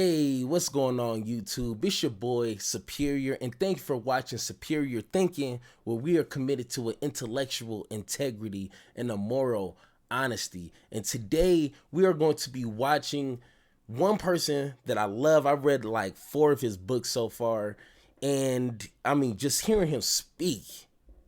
Hey, what's going on YouTube? It's your boy Superior, and thank you for watching Superior Thinking, where we are committed to an intellectual integrity and a moral honesty. And today we are going to be watching one person that I love. I've read like 4 of his books so far, and I mean, just hearing him speak,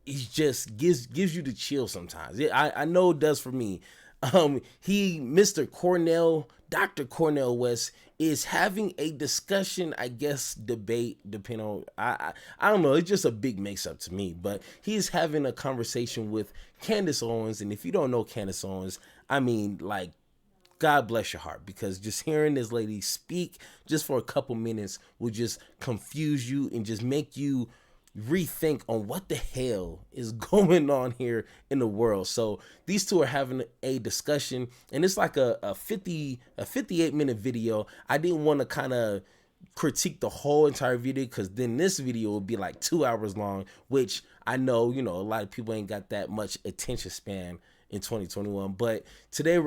he just gives you the chill sometimes. I know it does for me. Mr. Cornell, Dr. Cornell West, is having a discussion, I guess, debate, depending on, I don't know, it's just a big mix-up to me, but he's having a conversation with Candice Owens, and if you don't know Candice Owens, I mean, like, God bless your heart, because just hearing this lady speak just for a couple minutes will just confuse you and just make you rethink on what the hell is going on here in the world. So these two are having a discussion, and it's like a 58-minute video. I didn't want to kind of critique the whole entire video, because then this video would be like 2 hours long, which I know, you know, a lot of people ain't got that much attention span in 2021. But today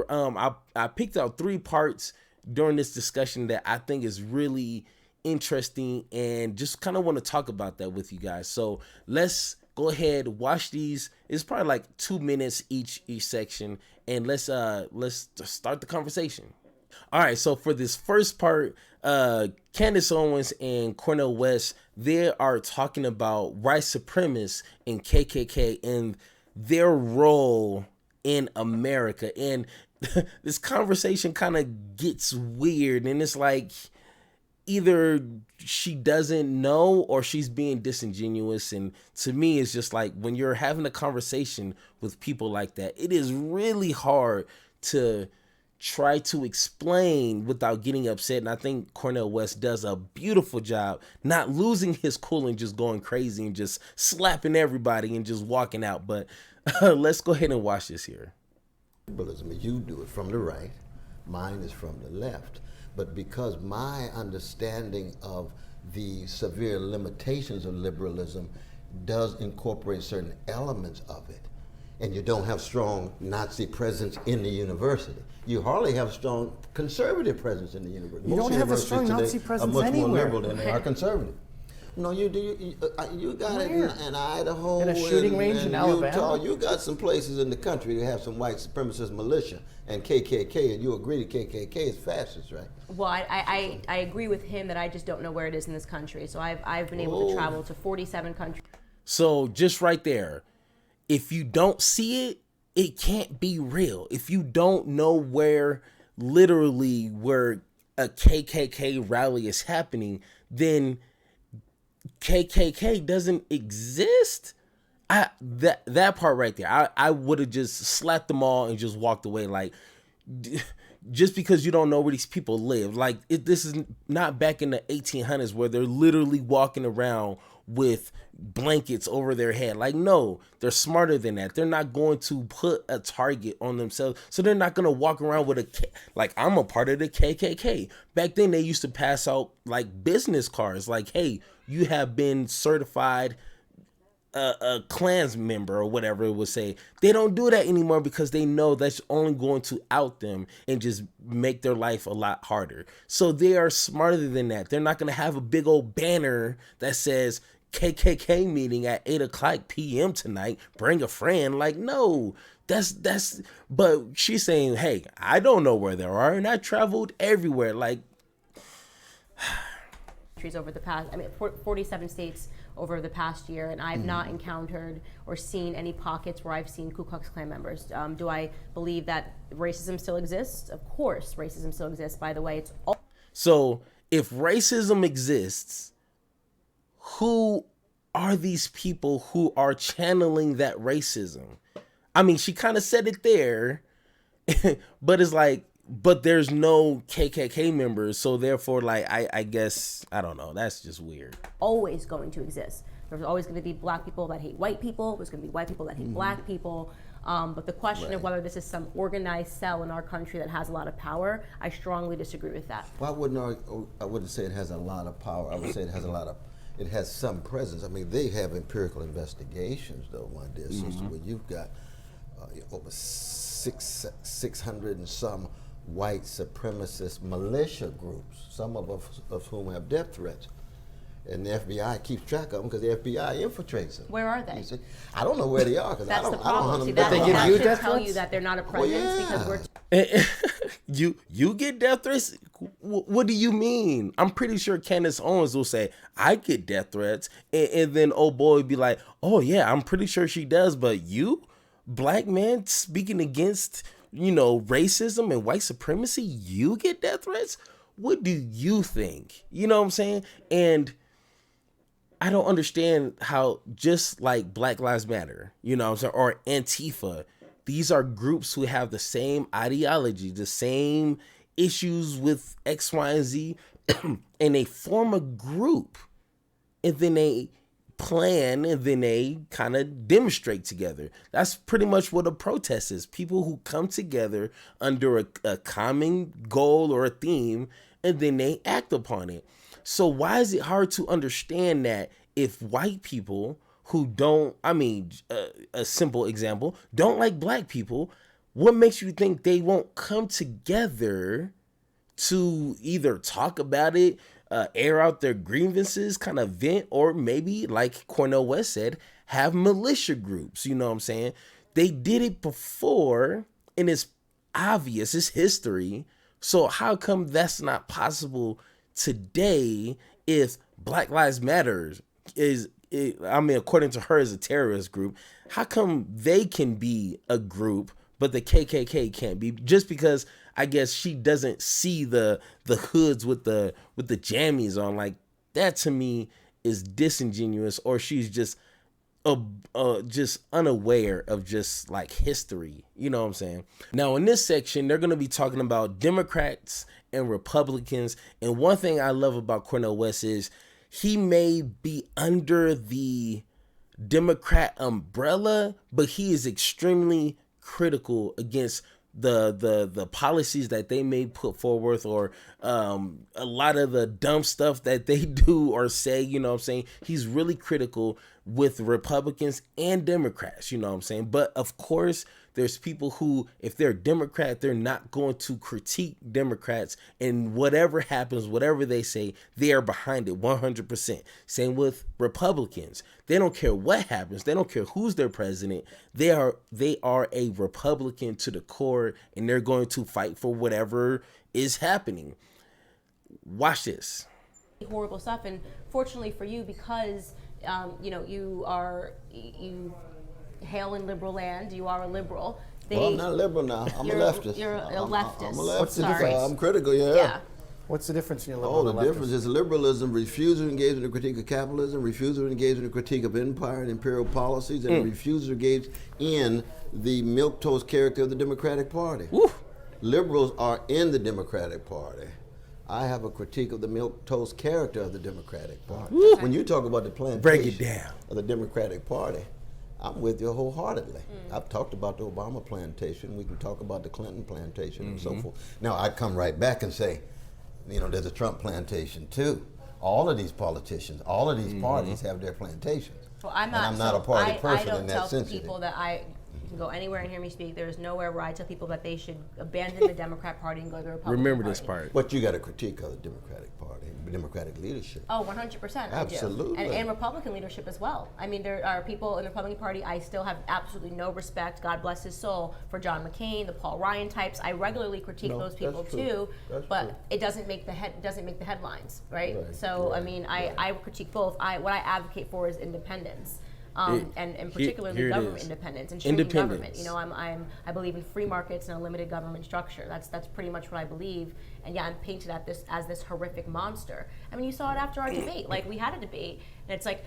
I picked out 3 parts during this discussion that I think is really interesting, and just kind of want to talk about that with you guys. So let's go ahead, watch these. It's probably like 2 minutes each section, and let's start the conversation. All right, so for this first part, Candice Owens and Cornell West, they are talking about white supremacists and KKK and their role in America. And this conversation kind of gets weird, and it's like either she doesn't know or she's being disingenuous. And to me, it's just like, when you're having a conversation with people like that, it is really hard to try to explain without getting upset. And I think Cornell West does a beautiful job not losing his cool and just going crazy and just slapping everybody and just walking out. But let's go ahead and watch this here. You do it from the right, mine is from the left. But because my understanding of the severe limitations of liberalism does incorporate certain elements of it, and you don't have strong Nazi presence in the university. You hardly have strong conservative presence in the university. You don't have a strong Nazi presence anywhere. Are much more liberal than they are conservative. No, you do. You got it in Idaho, in a shooting range in Alabama. Utah. You got some places in the country that have some white supremacist militia and KKK, and you agree that KKK is fascist, right? Well, I agree with him that I just don't know where it is in this country. So I've been able to travel to 47 countries. So just right there, if you don't see it, it can't be real. If you don't know where a KKK rally is happening, then KKK doesn't exist. That part right there, I would have just slapped them all and just walked away. Like, just because you don't know where these people live, like, this is not back in the 1800s where they're literally walking around with blankets over their head. Like, no, they're smarter than that. They're not going to put a target on themselves, so they're not going to walk around with like, I'm a part of the KKK. Back then they used to pass out like business cards like, hey, you have been certified a Klans member, or whatever it would say. They don't do that anymore because they know that's only going to out them and just make their life a lot harder. So they are smarter than that. They're not going to have a big old banner that says KKK meeting at 8:00 p.m. tonight, bring a friend. Like, no, but she's saying, hey, I don't know where they are, and I traveled everywhere. Like, over the past, 47 states over the past year, and I've not encountered or seen any pockets where I've seen Ku Klux Klan members. Do I believe that racism still exists? Of course, racism still exists. By the way, it's all. So if racism exists, who are these people who are channeling that racism? I mean, she kind of said it there, but it's like, but there's no KKK members, so therefore, like, I guess, I don't know, that's just weird. Always going to exist. There's always going to be black people that hate white people. There's going to be white people that hate black people. But the question of whether this is some organized cell in our country that has a lot of power, I strongly disagree with that. Well, I wouldn't say it has a lot of power. I would say it has some presence. I mean, they have empirical investigations, though, my dear sister, where you've got over 600 and some white supremacist militia groups, some of whom have death threats. And the FBI keeps track of them because the FBI infiltrates them. Where are they? You see? I don't know where they are because I That's don't the hunt problem. them See, down. They give that you should death tell threats? you that they're not a presence because we're You get death threats? What do you mean? I'm pretty sure Candace Owens will say, I get death threats. And then old boy would be like, oh yeah, I'm pretty sure she does. But you, black man speaking against, racism and white supremacy, you get death threats? What do you think? You know what I'm saying? And I don't understand how, just like Black Lives Matter, what I'm saying, or Antifa, these are groups who have the same ideology, the same issues with X, Y, and Z, and they form a group, and then they plan, and then they kind of demonstrate together. That's pretty much what a protest is. People who come together under a common goal or a theme, and then they act upon it. So why is it hard to understand that if white people who don't, a simple example, don't like black people, what makes you think they won't come together to either talk about it, air out their grievances, kind of vent, or maybe, like Cornell West said, have militia groups, you know what I'm saying? They did it before, and it's obvious, it's history. So how come that's not possible today if Black Lives Matter according to her, is a terrorist group? How come they can be a group, but the KKK can't be? Just because I guess she doesn't see the hoods with the jammies on. Like, that to me is disingenuous, or she's just unaware of just like history. You know what I'm saying? Now in this section, they're going to be talking about Democrats and Republicans. And one thing I love about Cornell West is he may be under the Democrat umbrella, but he is extremely critical against the policies that they may put forward, or a lot of the dumb stuff that they do or say. You know what I'm saying? He's really critical with Republicans and Democrats, you know what I'm saying? But of course, there's people who, if they're Democrat, they're not going to critique Democrats, and whatever happens, whatever they say, they are behind it 100%. Same with Republicans. They don't care what happens. They don't care who's their president. They are a Republican to the core, and they're going to fight for whatever is happening. Watch this. horrible stuff. And fortunately for you, because you hail in liberal land, you are a liberal. Well, I'm not a liberal now. I'm a leftist. You're a leftist. I'm a leftist. What's the difference? I'm critical, Yeah. What's the difference in your liberal and The leftist? difference is liberalism, refusal to engage in a critique of capitalism, refusal to engage in a critique of empire and imperial policies, and refusal to engage in the milquetoast character of the Democratic Party. Woof. Liberals are in the Democratic Party. I have a critique of the milquetoast character of the Democratic Party. Woo. When you talk about the plantation Break it down. of the Democratic Party, I'm with you wholeheartedly. I've talked about the Obama plantation. We can talk about the Clinton plantation and so forth. Now, I come right back and say, there's a Trump plantation too. All of these politicians, all of these parties have their plantations. Well, I'm not a party person I don't in that tell sense. people that you can go anywhere and hear me speak. There's nowhere where I tell people that they should abandon the Democrat Party and go to the Republican Remember Party. this part. But you got a critique of the Democratic Party, Democratic leadership. Oh, 100%. Absolutely. I do. And Republican leadership as well. I mean, there are people in the Republican Party I still have absolutely no respect, God bless his soul, for John McCain, the Paul Ryan types. I regularly critique those people that's true. too, That's but true. it doesn't make the headlines, right? Right, So right, I mean, I critique both. What I advocate for is independence. And particularly here it government is. independence and shrinking government. Independence. I believe in free markets and a limited government structure. That's pretty much what I believe. And yeah, I'm painted as this horrific monster. I mean, you saw it after our debate. Like, we had a debate, and it's like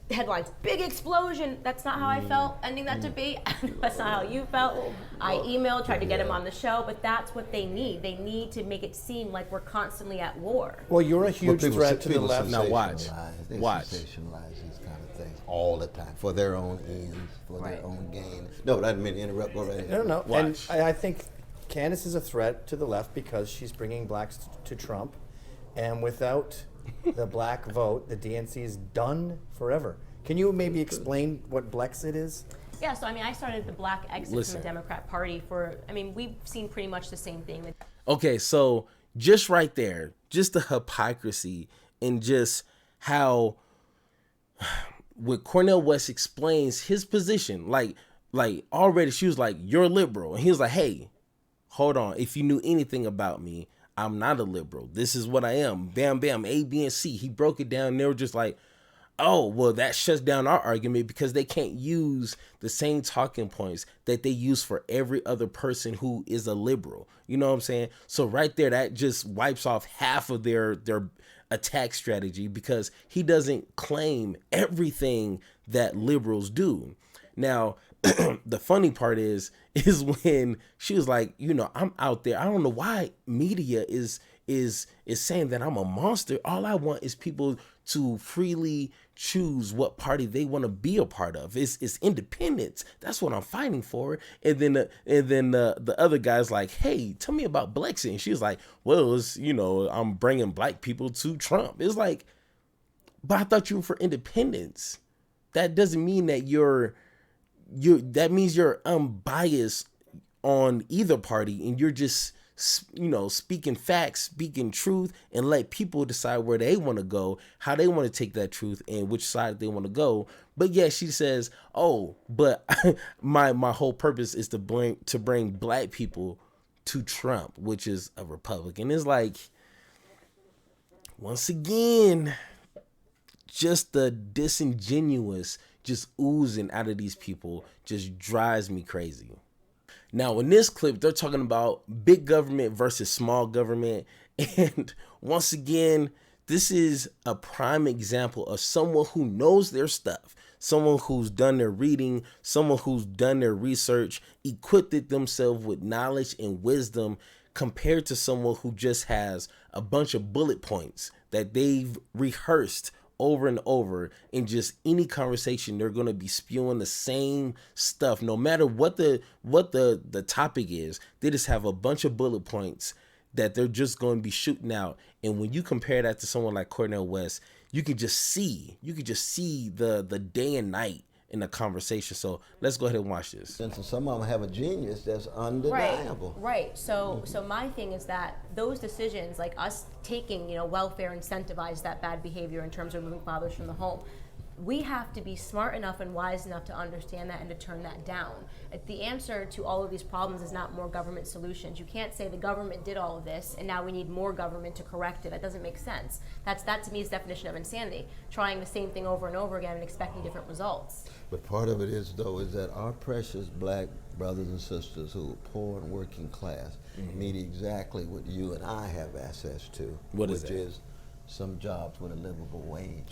headlines, big explosion. That's not how I felt ending that debate. That's not how you felt. I emailed, tried to get him on the show, but that's what they need. They need to make it seem like we're constantly at war. Well, you're a huge People threat to the people left. Now watch. They Watch. sensationalize these kind of things all the time for their own ends, for their own gain. No, but I didn't mean to interrupt. Go right ahead. No. And Watch. I think Candice is a threat to the left because she's bringing blacks to Trump. And without the black vote, the DNC is done forever. Can you maybe explain what Blexit is? Yeah, so I mean, I started the Black exit Listen. from the Democrat Party we've seen pretty much the same thing. Okay, so just right there, just the hypocrisy and just how when Cornell West explains his position, like already she was like, "You're liberal," and he was like, "Hey, hold on. If you knew anything about me, I'm not a liberal. This is what I am. Bam, bam, A, B, and C." He broke it down. And they were just like, "Oh, well, that shuts down our argument because they can't use the same talking points that they use for every other person who is a liberal." You know what I'm saying? So right there, that just wipes off half of their attack strategy because he doesn't claim everything that liberals do. Now, the funny part is when she was like, "I'm out there. I don't know why media is saying that I'm a monster. All I want is people to freely choose what party they want to be a part of. It's independence. That's what I'm fighting for." And then the other guy's like, "Hey, tell me about Blexit." And she was like, "Well, I'm bringing black people to Trump." It's like, but I thought you were for independence. That doesn't mean that that means you're unbiased on either party, and you're just speaking facts, speaking truth, and let people decide where they want to go, how they want to take that truth, and which side they want to go. But yeah, she says, "Oh, but my whole purpose is to bring black people to Trump, which is a Republican." It's like, once again, just the disingenuous just oozing out of these people just drives me crazy. Now, in this clip, they're talking about big government versus small government. And once again, this is a prime example of someone who knows their stuff, someone who's done their reading, someone who's done their research, equipped themselves with knowledge and wisdom, compared to someone who just has a bunch of bullet points that they've rehearsed over and over. In just any conversation, they're going to be spewing the same stuff, no matter what the topic is. They just have a bunch of bullet points that they're just going to be shooting out. And when you compare that to someone like Cornell West, you can just see the day and night in the conversation. So let's go ahead and watch this. And some of them have a genius that's undeniable. Right. So my thing is that those decisions, like us taking, welfare, incentivize that bad behavior in terms of removing fathers from the home, we have to be smart enough and wise enough to understand that and to turn that down. The answer to all of these problems is not more government solutions. You can't say the government did all of this and now we need more government to correct it. That doesn't make sense. That to me is the definition of insanity. Trying the same thing over and over again and expecting different results. But part of it is that our precious black brothers and sisters who are poor and working class need exactly what you and I have access to, which is some jobs with a livable wage.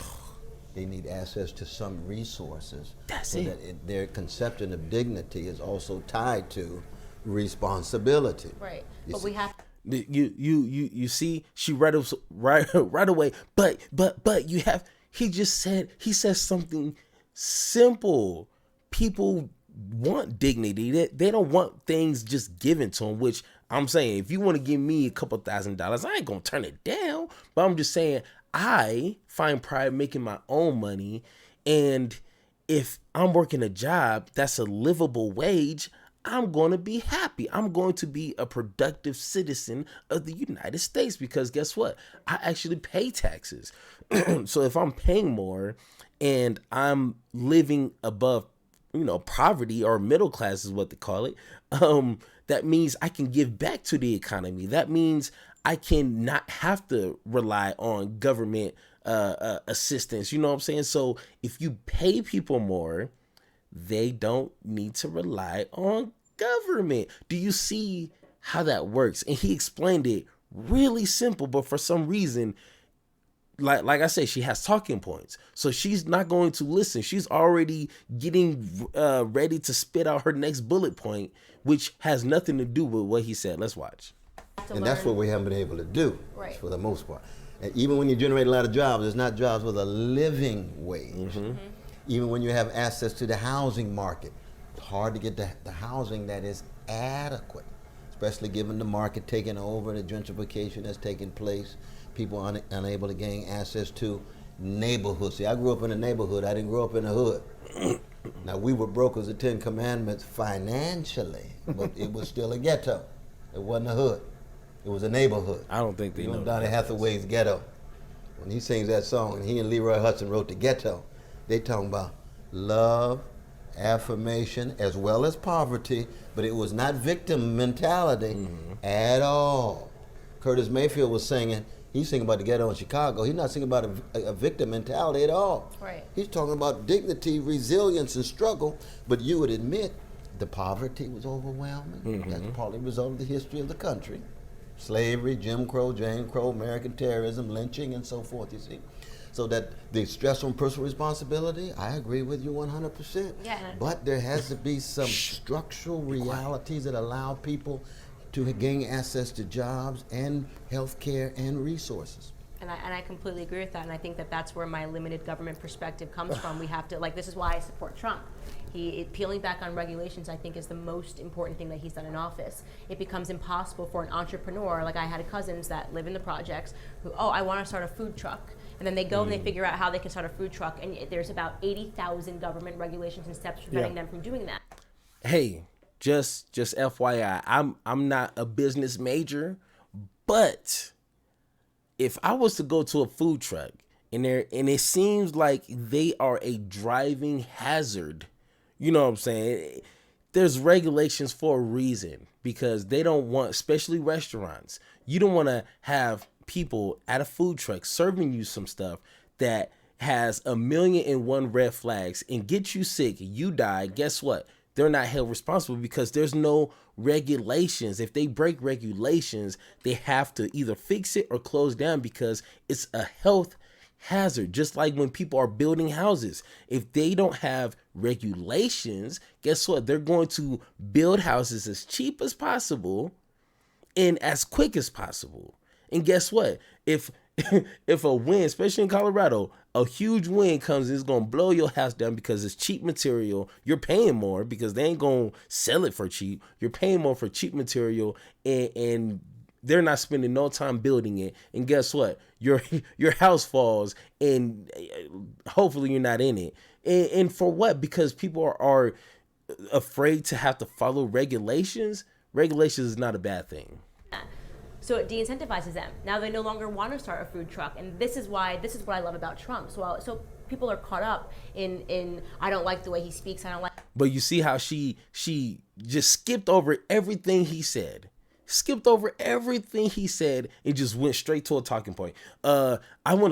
They need access to some resources. That's so it. That their conception of dignity is also tied to responsibility. Right. But we have. You see, she right away. But you have. He says something simple. People want dignity. They don't want things just given to them. Which I'm saying, if you want to give me a couple $1,000s, I ain't gonna turn it down. But I'm just saying, I find pride making my own money, and if I'm working a job that's a livable wage, I'm going to be happy. I'm going to be a productive citizen of the United States because guess what? I actually pay taxes. So if I'm paying more and I'm living above, poverty or middle class is what they call it, that means I can give back to the economy. That means I can not have to rely on government assistance. You know what I'm saying? So if you pay people more, they don't need to rely on government. Do you see how that works? And he explained it really simple, but for some reason, like I said, she has talking points. So she's not going to listen. She's already getting ready to spit out her next bullet point, which has nothing to do with what he said. Let's watch. And that's what we haven't been able to do, right, for the most part. And even when you generate a lot of jobs, it's not jobs with a living wage. Even when you have access to the housing market, it's hard to get the housing that is adequate, especially given the market taking over, the gentrification that's taking place, people unable to gain access to neighborhoods. See, I grew up in a neighborhood. I didn't grow up in a hood. Now, we were broke as the Ten Commandments financially, but it was still a ghetto. It wasn't a hood. It was a neighborhood. I don't think they You know Donny that. Hathaway's Ghetto. When he sings that song, and he and Leroy Hudson wrote the Ghetto, they talking about love, affirmation, as well as poverty, but it was not victim mentality at all. Curtis Mayfield was singing, he's singing about the ghetto in Chicago. He's not singing about a victim mentality at all. Right. He's talking about dignity, resilience, and struggle, but you would admit the poverty was overwhelming. That's partly a result of the history of the country. Slavery, Jim Crow, American terrorism, lynching, and so forth, you see. So that the stress on personal responsibility, I agree with you 100%. Yeah. But there has to be some structural realities that allow people to gain access to jobs and health care and resources. And I completely agree with that, and I think that that's where my limited government perspective comes from. We have to, like, this is why I support Trump. Peeling back on regulations, I think, is the most important thing that he's done in office. It becomes impossible for an entrepreneur, like I had cousins that live in the projects, who, I want to start a food truck. And then they go and they figure out how they can start a food truck, and there's about 80,000 government regulations and steps preventing them from doing that. Hey, just FYI, I'm not a business major, but if I was to go to a food truck and it seems like they are a driving hazard, you know what I'm saying? There's regulations for a reason, because they don't want, especially restaurants, you don't want to have people at a food truck serving you some stuff that has 1,000,001 red flags and get you sick, you die. Guess what? They're not held responsible because there's no regulations. If they break regulations, they have to either fix it or close down because it's a health hazard. Just like when people are building houses, if they don't have regulations, guess what? They're going to build houses as cheap as possible and as quick as possible. And guess what? If a wind, especially in Colorado, a huge wind comes, it's going to blow your house down because it's cheap material. You're paying more because they ain't going to sell it for cheap. You're paying more for cheap material, and they're not spending no time building it. And guess what? Your house falls, and hopefully you're not in it. And for what? Because people are afraid to have to follow regulations. Regulations is not a bad thing. So it de-incentivizes them. Now they no longer want to start a food truck, and this is what I love about Trump. So people are caught up in I don't like the way he speaks. I don't like. But you see how she just skipped over everything he said. Skipped over everything he said and just went straight to a talking point. I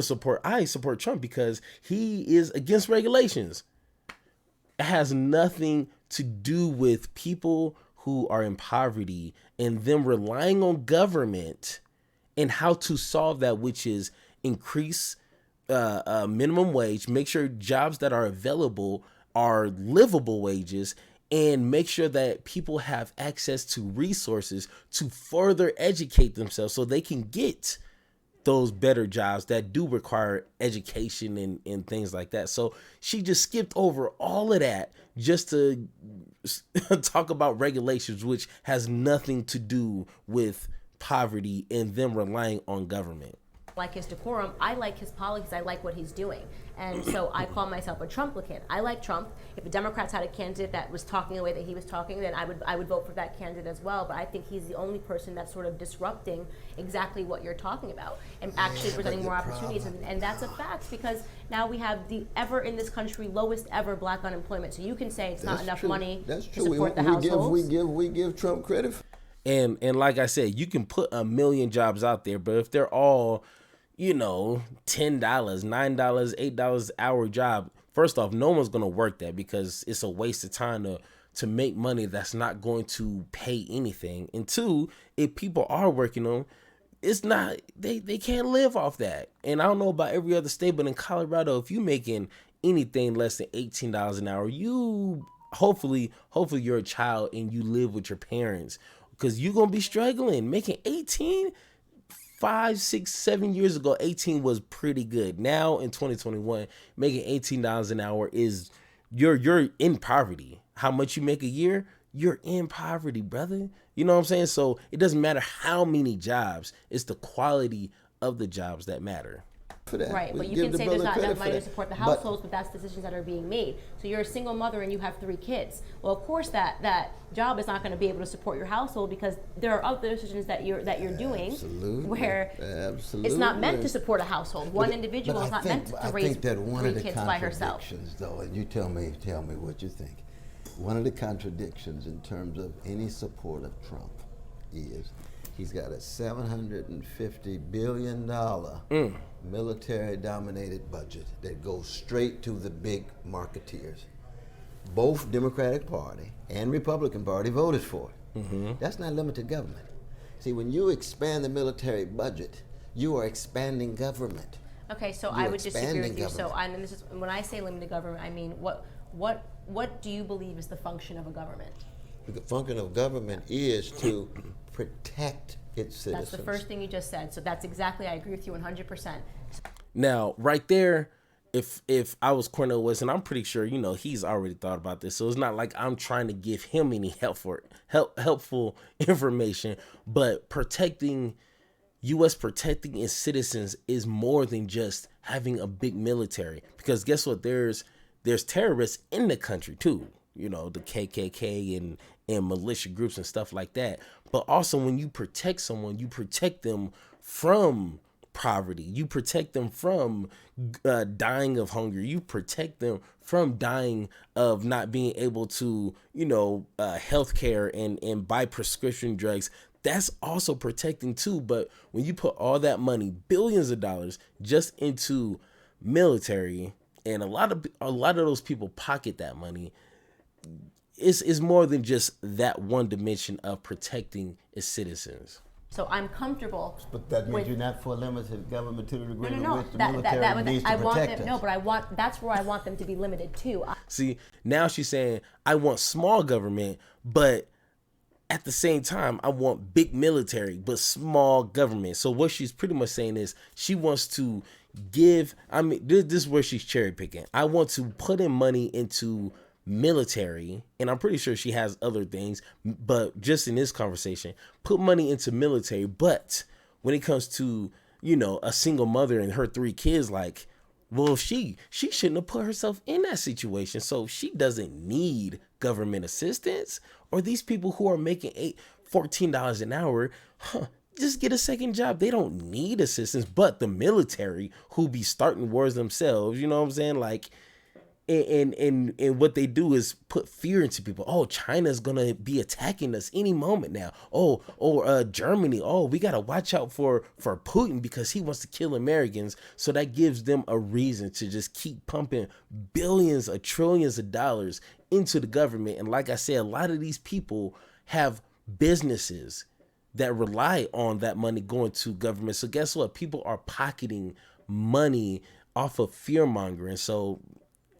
support Trump because he is against regulations. It has nothing to do with people who are in poverty and them relying on government and how to solve that, which is increase minimum wage, make sure jobs that are available are livable wages, and make sure that people have access to resources to further educate themselves so they can get those better jobs that do require education and things like that. So she just skipped over all of that just to talk about regulations, which has nothing to do with poverty and them relying on government. Like his decorum, I like his policies, I like what he's doing. And so I call myself a Trumplicant. I like Trump. If the Democrats had a candidate that was talking the way that he was talking, then I would vote for that candidate as well. But I think he's the only person that's sort of disrupting exactly what you're talking about and actually presenting more opportunities. And that's a fact, because now we have the ever in this country lowest ever black unemployment. So you can say it's not enough money to support the households. We give Trump credit. And like I said, you can put 1,000,000 jobs out there, but if they're all, $10, $9, $8 an hour job, first off, no one's going to work that because it's a waste of time to make money that's not going to pay anything. And two, if people are working on, it's not, they can't live off that. And I don't know about every other state, but in Colorado, if you're making anything less than $18 an hour, you hopefully you're a child and you live with your parents, because you're going to be struggling. Making 18, 5, 6, 7 years ago, 18 was pretty good. Now in 2021, making $18 an hour is, you're in poverty. How much you make a year, you're in poverty, brother. You know what I'm saying? So it doesn't matter how many jobs, it's the quality of the jobs that matter. for that. Right, We but you give can the say there's brother not credit enough for money to that. support the But- households, but that's decisions that are being made. So you're a single mother and you have 3 kids. Well, of course that job is not going to be able to support your household because there are other decisions that you're doing Absolutely. where Absolutely. it's not meant to support a household. One individual But is I not think- meant to I raise think that one 3 of the kids by herself. contradictions, though, and you tell me what you think. One of the contradictions in terms of any support of Trump is he's got a $750 billion military-dominated budget that goes straight to the big marketeers. Both Democratic Party and Republican Party voted for it. That's not limited government. See, when you expand the military budget, you are expanding government. Okay, so You're I would disagree with expanding you. So government. and this is when I say limited government, I mean what do you believe is the function of a government? The function of government is to protect its citizens. That's the first thing you just said. So that's exactly, I agree with you 100%. Now, right there, if I was Cornell West, and I'm pretty sure, you know, he's already thought about this, so it's not like I'm trying to give him any helpful information, but U.S. protecting its citizens is more than just having a big military, because guess what? There's terrorists in the country too, you know, the KKK and militia groups and stuff like that. But also, when you protect someone, you protect them from poverty. You protect them from dying of hunger. You protect them from dying of not being able to, you know, healthcare and buy prescription drugs. That's also protecting too. But when you put all that money, billions of dollars, just into military, and a lot of those people pocket that money, is more than just that one dimension of protecting its citizens. So I'm comfortable. But that means with, you're not for limited government to the degree to no, which the that military needs to I want protect them. us. No, but that's where I want them to be limited to. See, now she's saying, I want small government, but at the same time, I want big military, but small government. So what she's pretty much saying is she wants to give, I mean, this is where she's cherry picking. I want to put in money into military, and I'm pretty sure she has other things, but just in this conversation, put money into military. But when it comes to, you know, a single mother and her 3 kids, like, well, she shouldn't have put herself in that situation. So she doesn't need government assistance. Or these people who are making $14 an hour, just get a second job. They don't need assistance. But the military, who be starting wars themselves, you know what I'm saying? Like, and what they do is put fear into people. Oh, China's gonna be attacking us any moment now. Germany. Oh, we gotta watch out for Putin because he wants to kill Americans. So that gives them a reason to just keep pumping billions or trillions of dollars into the government. And like I said, a lot of these people have businesses that rely on that money going to government. So guess what? People are pocketing money off of fear mongering. So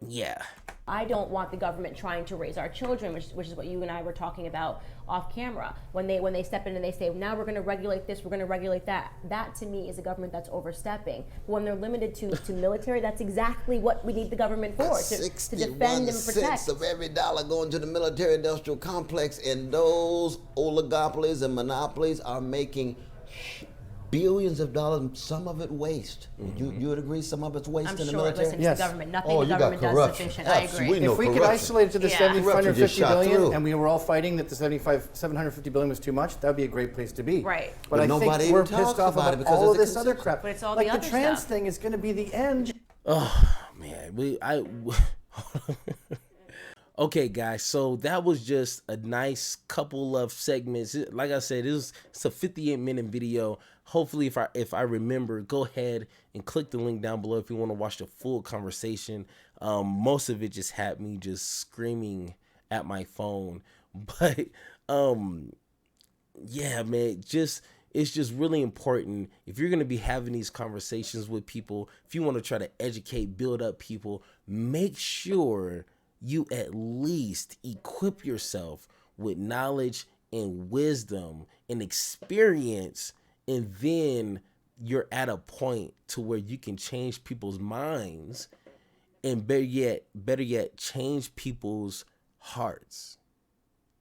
yeah. I don't want the government trying to raise our children, which is what you and I were talking about off camera. When they step in and they say, now we're going to regulate this, we're going to regulate that. That to me is a government that's overstepping. When they're limited to military, that's exactly what we need the government for, to defend and protect. 61 cents of every dollar going to the military-industrial complex, and those oligopolies and monopolies are making billions of dollars, some of it waste. You would agree some of it's waste I'm in the sure, military? listen, Yes. the government, nothing Oh, the you got government does is corruption. sufficient. I agree. We know If we could corruption. isolate it to the Yeah. 750 just shot billion, through. and we were all fighting that the 750 billion was too much, that would be a great place to be. Right. But I nobody think we're even talks pissed off about it about because all of it's a this other consensus. crap. But it's all like the the other trans stuff. thing is going to be the end. Oh man, okay, guys. So that was just a nice couple of segments. Like I said, it's a 58-minute video. Hopefully, if I remember, go ahead and click the link down below if you want to watch the full conversation. Most of it just had me just screaming at my phone, but yeah, man, it's just really important if you're going to be having these conversations with people, if you want to try to educate, build up people, make sure you at least equip yourself with knowledge and wisdom and experience, and then you're at a point to where you can change people's minds, and better yet change people's hearts.